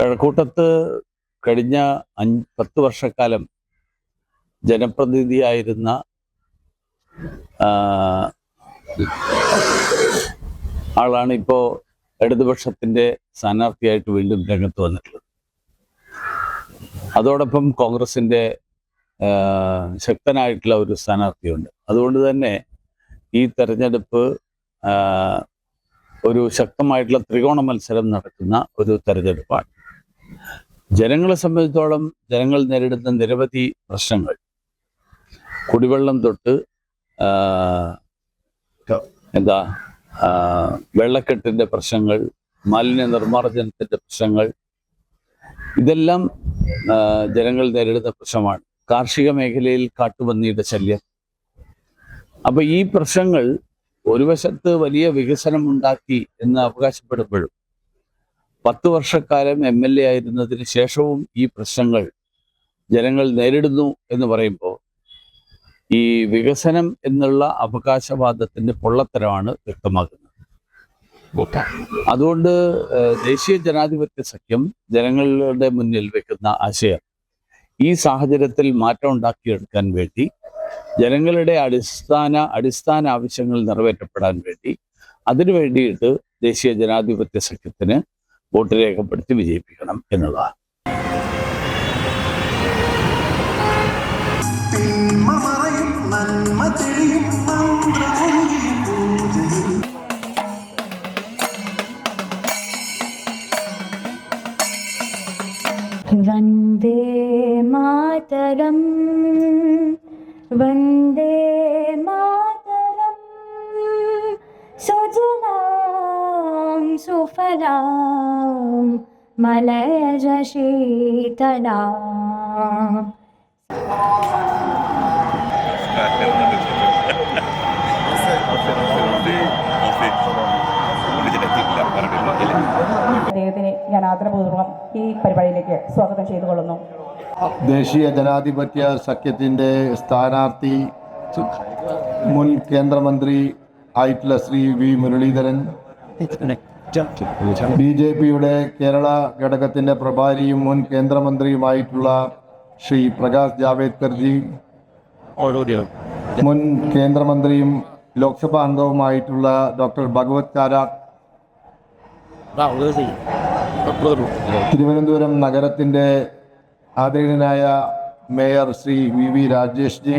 കഴക്കൂട്ടത്ത് കഴിഞ്ഞ 10 വർഷക്കാലം ജനപ്രതിനിധിയായിരുന്ന ആളാണ് ഇപ്പോൾ ഇടതുപക്ഷത്തിൻ്റെ സ്ഥാനാർത്ഥിയായിട്ട് വീണ്ടും രംഗത്ത് വന്നിട്ടുള്ളത്. അതോടൊപ്പം കോൺഗ്രസിൻ്റെ ശക്തനായിട്ടുള്ള ഒരു സ്ഥാനാർത്ഥിയുണ്ട്. അതുകൊണ്ട് തന്നെ ഈ തെരഞ്ഞെടുപ്പ് ഒരു ശക്തമായിട്ടുള്ള ത്രികോണ മത്സരം നടക്കുന്ന ഒരു തെരഞ്ഞെടുപ്പാണ്. ജനങ്ങളെ സംബന്ധിച്ചോളം ജനങ്ങൾ നേരിടുന്ന നിരവധി പ്രശ്നങ്ങൾ, കുടിവെള്ളം തൊട്ട് വെള്ളക്കെട്ടിൻ്റെ പ്രശ്നങ്ങൾ, മാലിന്യ നിർമ്മാർജ്ജനത്തിൻ്റെ പ്രശ്നങ്ങൾ, ഇതെല്ലാം ജനങ്ങൾ നേരിടുന്ന പ്രശ്നമാണ്. കാർഷിക മേഖലയിൽ കാട്ടുപന്നിയുടെ ശല്യം. അപ്പോൾ ഈ പ്രശ്നങ്ങൾ ഒരു വശത്ത് വലിയ വികസനം ഉണ്ടാക്കി എന്ന് അവകാശപ്പെടുമ്പോഴും 10 വർഷക്കാലം MLA ആയിരുന്നതിന് ശേഷവും ഈ പ്രശ്നങ്ങൾ ജനങ്ങൾ നേരിടുന്നു എന്ന് പറയുമ്പോൾ ഈ വികസനം എന്നുള്ള അവകാശവാദത്തിൻ്റെ പൊള്ളത്തരമാണ് വ്യക്തമാകുന്നത്. അതുകൊണ്ട് ദേശീയ ജനാധിപത്യ സഖ്യം ജനങ്ങളുടെ മുന്നിൽ വെക്കുന്ന ആശയം ഈ സാഹചര്യത്തിൽ മാറ്റം ഉണ്ടാക്കിയെടുക്കാൻ വേണ്ടി, ജനങ്ങളുടെ അടിസ്ഥാന ആവശ്യങ്ങൾ നിറവേറ്റപ്പെടാൻ വേണ്ടി, അതിനു വേണ്ടിയിട്ട് ദേശീയ ജനാധിപത്യ സഖ്യത്തിന് വോട്ട് രേഖപ്പെടുത്തി വിജയിപ്പിക്കണം എന്നുള്ളതാണ്. വന്ദേ മാതരം വന്ദേ മാതരം സുജലാം സുഫലാം മലയജ ശീതലാം. അദ്ദേഹത്തിനെ ഞാൻ ആദരപൂർവ്വം ഈ പരിപാടിയിലേക്ക് സ്വാഗതം ചെയ്തുകൊള്ളുന്നു. ദേശീയ ജനാധിപത്യ സഖ്യത്തിൻ്റെ സ്ഥാനാർത്ഥി മുൻ കേന്ദ്രമന്ത്രി ആയിട്ടുള്ള ശ്രീ വി മുരളീധരൻ, BJPയുടെ കേരള ഘടകത്തിൻ്റെ പ്രഭാരിയും മുൻ കേന്ദ്രമന്ത്രിയുമായിട്ടുള്ള ശ്രീ പ്രകാശ് ജാവേദ്കർജി, മുൻ കേന്ദ്രമന്ത്രിയും ലോക്സഭാ അംഗവുമായിട്ടുള്ള ഡോക്ടർ ഭഗവത് കാരാട്ട്, തിരുവനന്തപുരം നഗരത്തിൻ്റെ ആദരണീയനായ mayor Shri VV Rajesh G,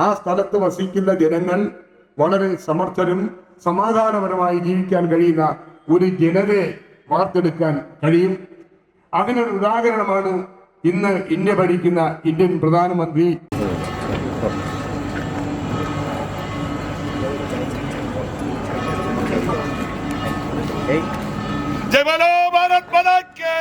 ആ സ്ഥലത്ത് വസിക്കുന്ന ജനങ്ങൾ വളരെ സമർത്ഥരും സമാധാനപരമായി ജീവിക്കാൻ കഴിയുന്ന ഒരു ജനതയെ വാർത്തെടുക്കാൻ കഴിയും. അതിനൊരു ഉദാഹരണമാണ് ഇന്ന് ഇന്ത്യ ഭരിക്കുന്ന ഇന്ത്യൻ പ്രധാനമന്ത്രി. जय बोलो भारत माता की।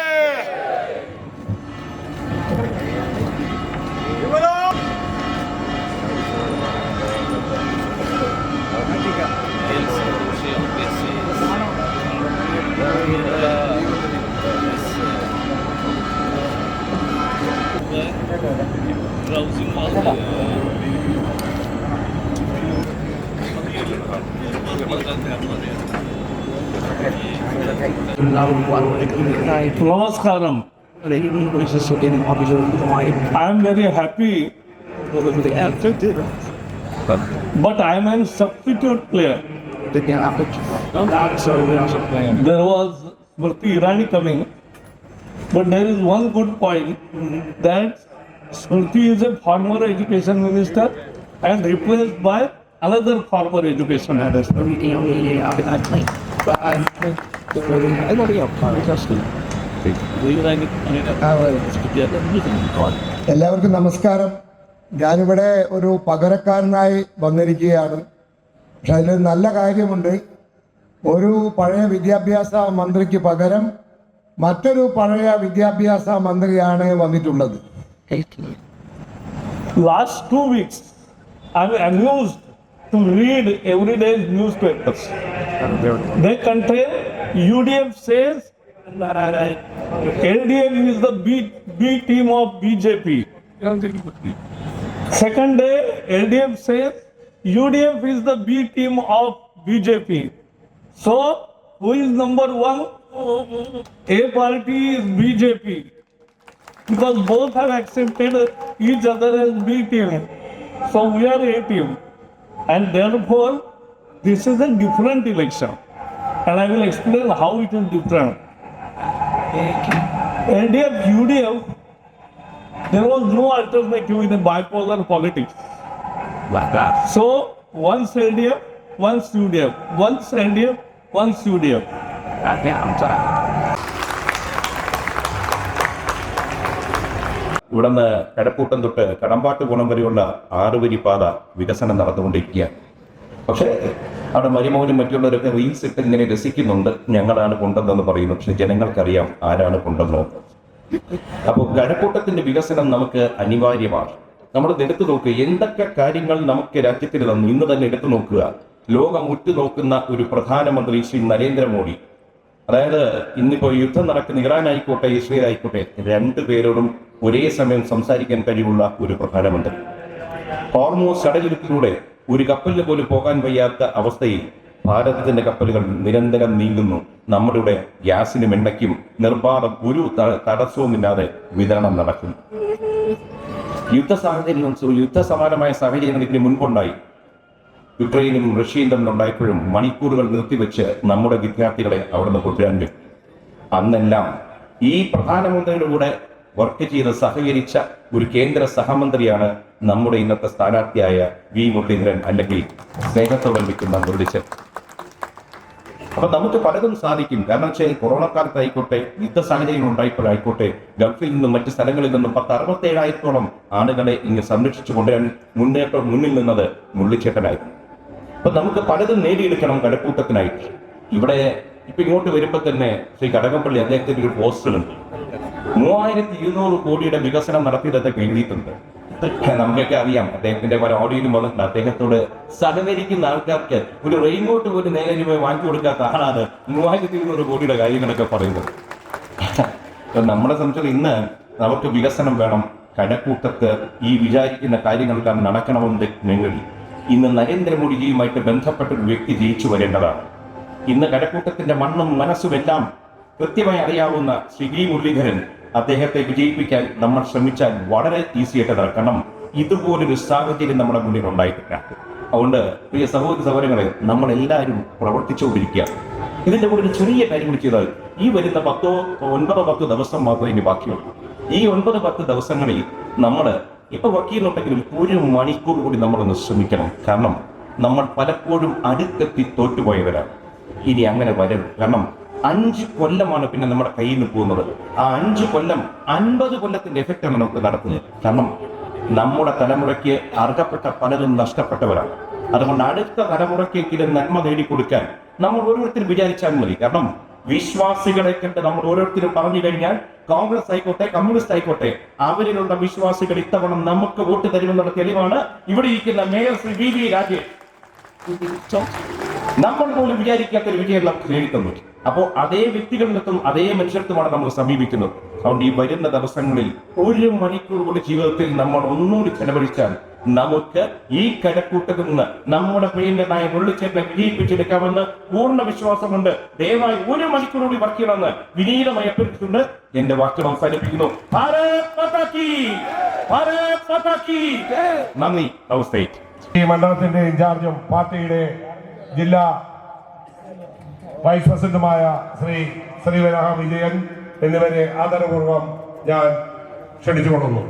Namaskaram. I am very happy, but I am a substitute player. There was Smriti Irani coming, but there is one good point that Smriti is a former education minister and replaced by another former education minister. എല്ലാവർക്കും നമസ്കാരം. ഞാനിവിടെ ഒരു പകരക്കാരനായി വന്നിരിക്കുകയാണ്. പക്ഷെ അതിലൊരു നല്ല കാര്യമുണ്ട്. ഒരു പഴയ വിദ്യാഭ്യാസ മന്ത്രിക്ക് പകരം മറ്റൊരു പഴയ വിദ്യാഭ്യാസ മന്ത്രിയാണ് വന്നിട്ടുള്ളത്. Last 2 weeks, I'm amused to read everyday's newspapers. They contain UDF says LDF is the B team of BJP. Second day, LDF says UDF is the B team of BJP. So, who is number one? A party is BJP. Because both have accepted each other as B team. So we are A team. And therefore, this is a different election. And I will explain how it is different. LDF, UDF, there was no alternative in the bipolar politics. So, once LDF, once UDF, once LDF, once UDF. ഇവിടുന്ന് കടപ്പൂട്ടം തൊട്ട് കടമ്പാട്ട് കുണം വരെയുള്ള 6 വരി പാത വികസനം നടന്നുകൊണ്ടിരിക്കുകയാണ്. പക്ഷേ അവിടെ മരുമോനും മറ്റുള്ളവരൊക്കെ റീൽസ് ഇട്ട് ഇങ്ങനെ രസിക്കുന്നുണ്ട്, ഞങ്ങളാണ് കൊണ്ടുവന്നെന്ന് പറയുന്നു. പക്ഷെ ജനങ്ങൾക്കറിയാം ആരാണ് കൊണ്ടുവന്നോ. അപ്പോൾ കടപ്പൂട്ടത്തിന്റെ വികസനം നമുക്ക് അനിവാര്യമാണ്. നമ്മൾ എടുത്തു നോക്കുക, എന്തൊക്കെ കാര്യങ്ങൾ നമുക്ക് രാജ്യത്തിന് തന്നു. ഇന്ന് തന്നെ എടുത്തു നോക്കുക, ലോകം ഉറ്റുനോക്കുന്ന ഒരു പ്രധാനമന്ത്രി ശ്രീ നരേന്ദ്രമോദി. അതായത് ഇന്നിപ്പോൾ യുദ്ധം നടക്കുന്ന ഇറാൻ ആയിക്കോട്ടെ ഇസ്രയേൽ ആയിക്കോട്ടെ, 2 പേരോടും ഒരേ സമയം സംസാരിക്കാൻ കഴിവുള്ള ഒരു പ്രധാനമന്ത്രി. ഹോർമൂസ് കടലിടുക്കിലൂടെ ഒരു കപ്പലിന് പോലും പോകാൻ വയ്യാത്ത അവസ്ഥയിൽ ഭാരതത്തിന്റെ കപ്പലുകൾ നിരന്തരം നീങ്ങുന്നു. നമ്മുടെ ഗ്യാസിനും എണ്ണയ്ക്കും നിർബാധം ഒരു തടസ്സവുമില്ലാതെ വിതരണം നടക്കുന്നു. യുദ്ധസമാനമായ സാഹചര്യങ്ങൾ ഇതിന് മുൻപുണ്ടായി. യുക്രൈനും റഷ്യയും തമ്മിലുണ്ടായപ്പോഴും മണിക്കൂറുകൾ നിർത്തിവെച്ച് നമ്മുടെ വിദ്യാർത്ഥികളെ അവിടുന്ന് കൊണ്ടുവരാൻ പറ്റും. അന്നെല്ലാം ഈ പ്രധാനമന്ത്രിയുടെ കൂടെ വർക്ക് ചെയ്ത് സഹകരിച്ച ഒരു കേന്ദ്ര സഹമന്ത്രിയാണ് നമ്മുടെ ഇന്നത്തെ സ്ഥാനാർത്ഥിയായ വി മുരളീധരൻ, അല്ലെങ്കിൽ സ്നേഹത്തോടെ വിളിക്കുന്ന മുരളിച്ചൻ. അപ്പൊ നമുക്ക് പലതും സാധിക്കും. കാരണം വെച്ചാൽ കൊറോണ കാലത്തായിക്കോട്ടെ, യുദ്ധ സാഹചര്യം ഉണ്ടായപ്പോഴായിക്കോട്ടെ, ഗൾഫിൽ നിന്നും മറ്റ് സ്ഥലങ്ങളിൽ നിന്നും 67,000-ഓളം ആളുകളെ ഇങ്ങ് സംരക്ഷിച്ചു കൊണ്ടുവരാൻ മുന്നിൽ നിന്നത് മുരളിച്ചേട്ടനായിരുന്നു. അപ്പൊ നമുക്ക് പലതും നേടിയെടുക്കണം കടക്കൂട്ടത്തിനായിട്ട്. ഇവിടെ ഇപ്പൊ ഇങ്ങോട്ട് വരുമ്പോൾ തന്നെ ശ്രീ കടകംപള്ളി അദ്ദേഹത്തിന്റെ ഒരു പോസ്റ്ററുണ്ട്. 3200 കോടിയുടെ വികസനം നടത്തിയതൊക്കെ എഴുതിയിട്ടുണ്ട്. നമുക്കൊക്കെ അറിയാം, അദ്ദേഹത്തിന്റെ പല ഓഡിയോയിലും വന്നിട്ടുണ്ട്. അദ്ദേഹത്തോട് സഹകരിക്കുന്ന ആൾക്കാർക്ക് ഒരു റെയിൻകോട്ട് പോലും നേരെ പോയി വാങ്ങി കൊടുക്കാത്ത ആളാണ് 3200 കോടിയുടെ കാര്യങ്ങളൊക്കെ പറയുന്നത്. നമ്മളെ സംബന്ധിച്ച് ഇന്ന് നമുക്ക് വികസനം വേണം. കടക്കൂട്ടത്ത് ഈ വിചാരിക്കുന്ന കാര്യങ്ങൾക്കാണ് നടക്കണമെന്ന് ഇന്ന് നരേന്ദ്രമോദിജിയുമായിട്ട് ബന്ധപ്പെട്ട ഒരു വ്യക്തി ജയിച്ചു വരേണ്ടതാണ്. ഇന്ന് കടക്കൂട്ടത്തിന്റെ മണ്ണും മനസ്സുമെല്ലാം കൃത്യമായി അറിയാവുന്ന ശ്രീ വി മുരളീധരൻ, അദ്ദേഹത്തെ വിജയിപ്പിക്കാൻ നമ്മൾ ശ്രമിച്ചാൽ വളരെ ഈസിയായിട്ട് നടക്കണം. ഇതുപോലൊരു സാഹചര്യം നമ്മുടെ മുന്നിൽ ഉണ്ടായിട്ടില്ല. അതുകൊണ്ട് പ്രിയ സഹോദരി സഹോദരങ്ങളെ, നമ്മളെല്ലാവരും പ്രവർത്തിച്ചുകൊണ്ടിരിക്കുക. ഇതിന്റെ കൂടെ ഒരു ചെറിയ കാര്യം ചെയ്താൽ ഈ വരുന്ന 9-10 ദിവസം മാത്രമേ ഇനി ബാക്കിയുള്ളൂ. ഈ 9-10 ദിവസങ്ങളിൽ നമ്മൾ ഇപ്പൊ വർക്ക് ചെയ്യുന്നുണ്ടെങ്കിലും 1 മണിക്കൂർ കൂടി നമ്മളൊന്ന് ശ്രമിക്കണം. കാരണം നമ്മൾ പലപ്പോഴും അടുത്തെത്തി തോറ്റുപോയവരാണ്. ഇനി അങ്ങനെ വരരുത്. കാരണം 5 കൊല്ലമാണ് പിന്നെ നമ്മുടെ കയ്യിൽ നിന്ന് പോകുന്നത്. ആ 5 കൊല്ലം 50 കൊല്ലത്തിന്റെ എഫക്റ്റാണ് നമുക്ക് നടത്തുന്നത്. കാരണം നമ്മുടെ തലമുറയ്ക്ക് അർഹപ്പെട്ട പലതും നഷ്ടപ്പെട്ടവരാണ്. അതുകൊണ്ട് അടുത്ത തലമുറയ്ക്കെങ്കിലും നന്മ നേടിക്കൊടുക്കാൻ നമ്മൾ ഓരോരുത്തരും വിചാരിച്ചാൽ മതി. കാരണം വിശ്വാസികളെ കണ്ട് നമ്മൾ ഓരോരുത്തരും പറഞ്ഞു കഴിഞ്ഞാൽ, കോൺഗ്രസ് ആയിക്കോട്ടെ കമ്മ്യൂണിസ്റ്റ് ആയിക്കോട്ടെ, അവരിലുള്ള വിശ്വാസികൾ ഇത്തവണ നമുക്ക് വോട്ട് തരുമെന്നുള്ള തെളിവാണ് ഇവിടെ ഇരിക്കുന്ന മേയർ ശ്രീ വി രാജേഷ്. നമ്മൾ പോലും വിചാരിക്കാത്തൊരു വിജയം നമുക്ക് നേടിത്തന്നു. അപ്പോൾ അതേ വ്യക്തികളിലെത്തും അതേ മനുഷ്യർക്കുമാണ് നമ്മൾ സമീപിക്കുന്നത്. അതുകൊണ്ട് ഈ വരുന്ന ദിവസങ്ങളിൽ 1 മണിക്കൂർ കൂടി ജീവിതത്തിൽ നമ്മൾ ഒന്നുകൂടി ചെലവഴിച്ചാൽ നമുക്ക് ഈ കടക്കൂട്ടത്തിൽ നിന്ന് നമ്മുടെ പ്രിയങ്കരനായ മുരളിച്ചേട്ടനെ വിജയിപ്പിച്ചെടുക്കാമെന്ന് പൂർണ്ണ വിശ്വാസമുണ്ട്. ദയവായി 1 മണിക്കൂർ കൂടി വർക്ക് ചെയ്യണമെന്ന് വിനീതമായി അഭ്യർത്ഥിച്ചുകൊണ്ട് എന്റെ വാക്കുകൾ അവസാനിപ്പിക്കുന്നു. നന്ദി, നമസ്തേ. ഈ മണ്ഡലത്തിന്റെ ഇൻചാർജും പാർട്ടിയുടെ ജില്ലാ വൈസ് പ്രസിഡന്റുമായ ശ്രീ ശ്രീവരാഹ വിജയൻ എന്നിവരെ ആദരപൂർവ്വം ഞാൻ ക്ഷണിച്ചുകൊള്ളുന്നു.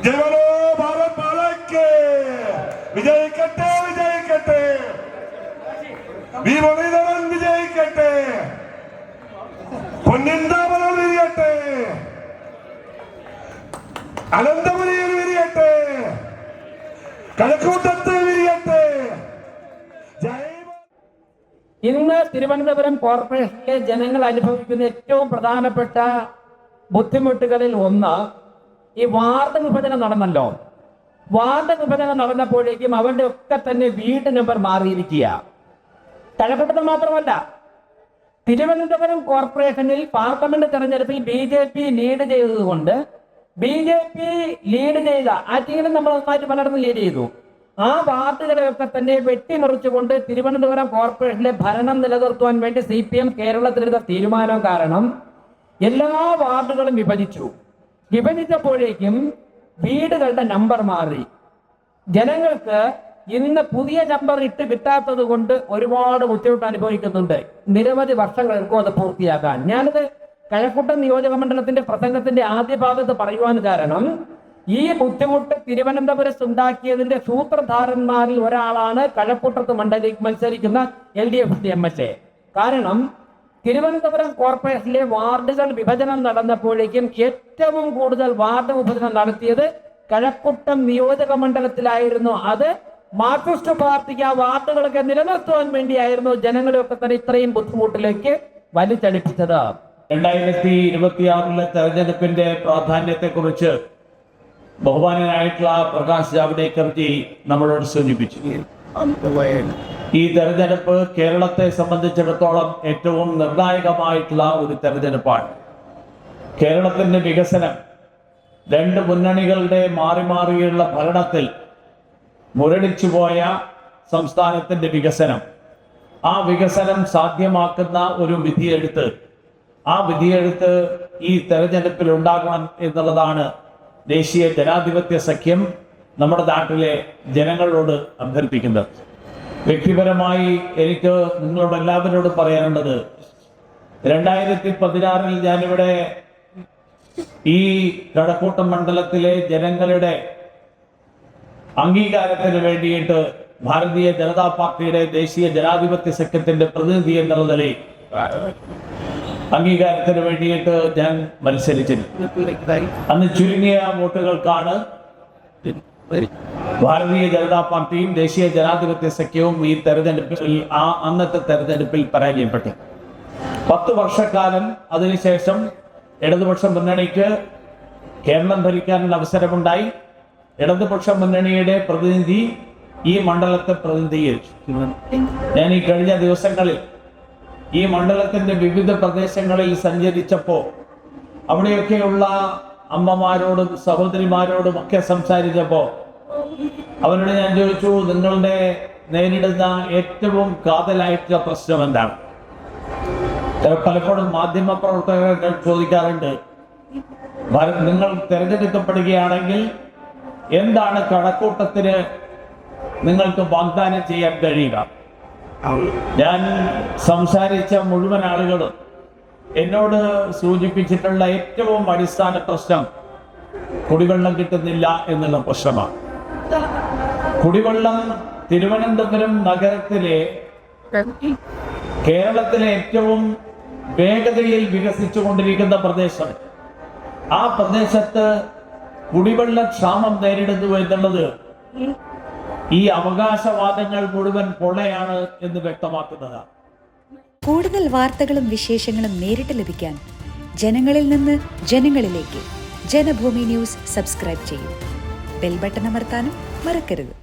ജയ് ബോലോ ഭാരത് മാതാക്ക്! വിജയിക്കട്ടെ, വിജയിക്കട്ടെ! വി മുരളീധരൻ വിജയിക്കട്ടെ! പൊന്നിന്താമരം വിരിയട്ടെ! അനന്തപുരിയിൽ വിരിയട്ടെ! കഴക്കൂട്ടത്ത് വിരിയട്ടെ! ജയ് ഇന്ന് തിരുവനന്തപുരം കോർപ്പറേഷനിലെ ജനങ്ങൾ അനുഭവിക്കുന്ന ഏറ്റവും പ്രധാനപ്പെട്ട ബുദ്ധിമുട്ടുകളിൽ ഒന്ന് ഈ വാർഡ് വിഭജനം നടന്നല്ലോ. വാർഡ് വിഭജനം നടന്നപ്പോഴേക്കും അവരുടെ ഒക്കെ തന്നെ വീട് നമ്പർ മാറിയിരിക്കുക. കഴക്കൂട്ടത്ത് മാത്രമല്ല, തിരുവനന്തപുരം കോർപ്പറേഷനിൽ പാർലമെന്റ് തെരഞ്ഞെടുപ്പിൽ BJP ലീഡ് ചെയ്തതുകൊണ്ട് BJP ലീഡ് ചെയ്ത ആ ടീമിൽ നമ്മൾ നന്നായിട്ട് പലയിടത്തും ലീഡ് ചെയ്തു. ആ വാർഡുകളെയൊക്കെ തന്നെ വെട്ടിമുറിച്ചുകൊണ്ട് തിരുവനന്തപുരം കോർപ്പറേഷനിലെ ഭരണം നിലനിർത്തുവാൻ വേണ്ടി CPM കേരളത്തിലെടുത്ത തീരുമാനം കാരണം എല്ലാ വാർഡുകളും വിഭജിച്ചപ്പോഴേക്കും വീടുകളുടെ നമ്പർ മാറി. ജനങ്ങൾക്ക് ഇന്ന് പുതിയ നമ്പർ ഇട്ട് കിട്ടാത്തത് കൊണ്ട് ഒരുപാട് ബുദ്ധിമുട്ട് അനുഭവിക്കുന്നുണ്ട്. നിരവധി വർഷങ്ങളെടുക്കും അത് പൂർത്തിയാക്കാൻ. ഞാനത് കഴക്കൂട്ടം നിയോജക മണ്ഡലത്തിന്റെ പ്രസംഗത്തിന്റെ ആദ്യ ഭാഗത്ത് പറയുവാൻ കാരണം ഈ ബുദ്ധിമുട്ട് തിരുവനന്തപുരത്ത് ഉണ്ടാക്കിയതിന്റെ സൂത്രധാരന്മാരിൽ ഒരാളാണ് കഴക്കൂട്ടത്ത് മത്സരിക്കുന്ന LDF MLA. കാരണം തിരുവനന്തപുരം കോർപ്പറേഷനിലെ വാർഡുകൾ വിഭജനം നടന്നപ്പോഴേക്കും ഏറ്റവും കൂടുതൽ വാർഡ് വിഭജനം നടത്തിയത് കഴക്കൂട്ടം നിയോജക മണ്ഡലത്തിലായിരുന്നു. അത് മാർക്സിസ്റ്റ് പാർട്ടിക്ക് ആ വാർഡുകളൊക്കെ നിലനിർത്തുവാൻ വേണ്ടിയായിരുന്നു ജനങ്ങളെയൊക്കെ തന്നെ ഇത്രയും ബുദ്ധിമുട്ടിലേക്ക് വലിച്ചടിപ്പിച്ചത്. 2026 തെരഞ്ഞെടുപ്പിന്റെ പ്രാധാന്യത്തെക്കുറിച്ച് ബഹുമാനനായിട്ടുള്ള പ്രകാശ് ജാവ്ദേക്കർജി നമ്മളോട് സൂചിപ്പിച്ചു. ഈ തെരഞ്ഞെടുപ്പ് കേരളത്തെ സംബന്ധിച്ചിടത്തോളം ഏറ്റവും നിർണായകമായിട്ടുള്ള ഒരു തെരഞ്ഞെടുപ്പാണ്. കേരളത്തിന്റെ വികസനം, രണ്ട് മുന്നണികളുടെ മാറി മാറിയുള്ള ഭരണത്തിൽ മുരടിച്ചുപോയ സംസ്ഥാനത്തിന്റെ വികസനം, ആ വികസനം സാധ്യമാക്കുന്ന ഒരു വിധിയെഴുത്ത്, ആ വിധിയെഴുത്ത് ഈ തെരഞ്ഞെടുപ്പിൽ ഉണ്ടാകണം എന്നുള്ളതാണ് ദേശീയ ജനാധിപത്യ സഖ്യം നമ്മുടെ നാട്ടിലെ ജനങ്ങളോട് അഭ്യർത്ഥിക്കുന്നത്. വ്യക്തിപരമായി എനിക്ക് നിങ്ങളോട് എല്ലാവരോടും പറയാനുള്ളത്, 2016 ഞാനിവിടെ ഈ കഴക്കൂട്ടം മണ്ഡലത്തിലെ ജനങ്ങളുടെ അംഗീകാരത്തിന് വേണ്ടിയിട്ട് ഭാരതീയ ജനതാ പാർട്ടിയുടെ ദേശീയ ജനാധിപത്യ സഖ്യത്തിന്റെ പ്രതിനിധി എന്നുള്ള നിലയിൽ അംഗീകാരത്തിന് വേണ്ടിയിട്ട് ഞാൻ മത്സരിച്ചിരുന്നു. അന്ന് ചുരുങ്ങിയ വോട്ടുകൾക്കാണ് ഭാരതീയ ജനതാ പാർട്ടിയും ദേശീയ ജനാധിപത്യ സഖ്യവും ഈ തെരഞ്ഞെടുപ്പിൽ അന്നത്തെ തെരഞ്ഞെടുപ്പിൽ പരാജയപ്പെട്ടു. 10 വർഷക്കാലം അതിനുശേഷം ഇടതുപക്ഷ മുന്നണിക്ക് കേരളം ഭരിക്കാനുള്ള അവസരമുണ്ടായി. ഇടതുപക്ഷ മുന്നണിയുടെ പ്രതിനിധി ഈ മണ്ഡലത്തെ പ്രതിനിധീകരിച്ചു. ഞാൻ ഈ കഴിഞ്ഞ ദിവസങ്ങളിൽ ഈ മണ്ഡലത്തിന്റെ വിവിധ പ്രദേശങ്ങളിൽ സഞ്ചരിച്ചപ്പോൾ അവിടെയൊക്കെയുള്ള അമ്മമാരോടും സഹോദരിമാരോടും ഒക്കെ സംസാരിച്ചപ്പോൾ അവരോട് ഞാൻ ചോദിച്ചു, നിങ്ങളുടെ നേരിടുന്ന ഏറ്റവും കാതലായിട്ടുള്ള പ്രശ്നം എന്താണ്? പലപ്പോഴും മാധ്യമ പ്രവർത്തകർ ചോദിക്കാറുണ്ട്, നിങ്ങൾ തിരഞ്ഞെടുക്കപ്പെടുകയാണെങ്കിൽ എന്താണ് കഴക്കൂട്ടത്തിന് നിങ്ങൾക്ക് വാഗ്ദാനം ചെയ്യാൻ കഴിയുക? ഞാൻ സംസാരിച്ച മുഴുവൻ ആളുകളും എന്നോട് സൂചിപ്പിച്ചിട്ടുള്ള ഏറ്റവും അടിസ്ഥാന പ്രശ്നം കുടിവെള്ളം കിട്ടുന്നില്ല എന്നുള്ള പ്രശ്നമാണ്. കുടിവെള്ളം തിരുവനന്തപുരം നഗരത്തിലെ കേരളത്തിലെ ഏറ്റവും വേഗതയിൽ വികസിച്ചുകൊണ്ടിരിക്കുന്ന പ്രദേശം, ആ പ്രദേശത്ത് കുടിവെള്ള ക്ഷാമം നേരിടുന്നു എന്നുള്ളത് ഈ അവകാശവാദങ്ങൾ മുഴുവൻ പൊള്ളയാണ് എന്ന് വ്യക്തമാക്കുന്നതാണ്. കൂടുതൽ വാർത്തകളും വിശേഷങ്ങളും നേരിട്ട് ലഭിക്കാൻ ജനങ്ങളിൽ നിന്ന് ജനങ്ങളിലേക്ക് ജനഭൂമി ന്യൂസ് സബ്സ്ക്രൈബ് ചെയ്യൂ. ബെൽ ബട്ടൺ അമർത്താനും മറക്കരുത്.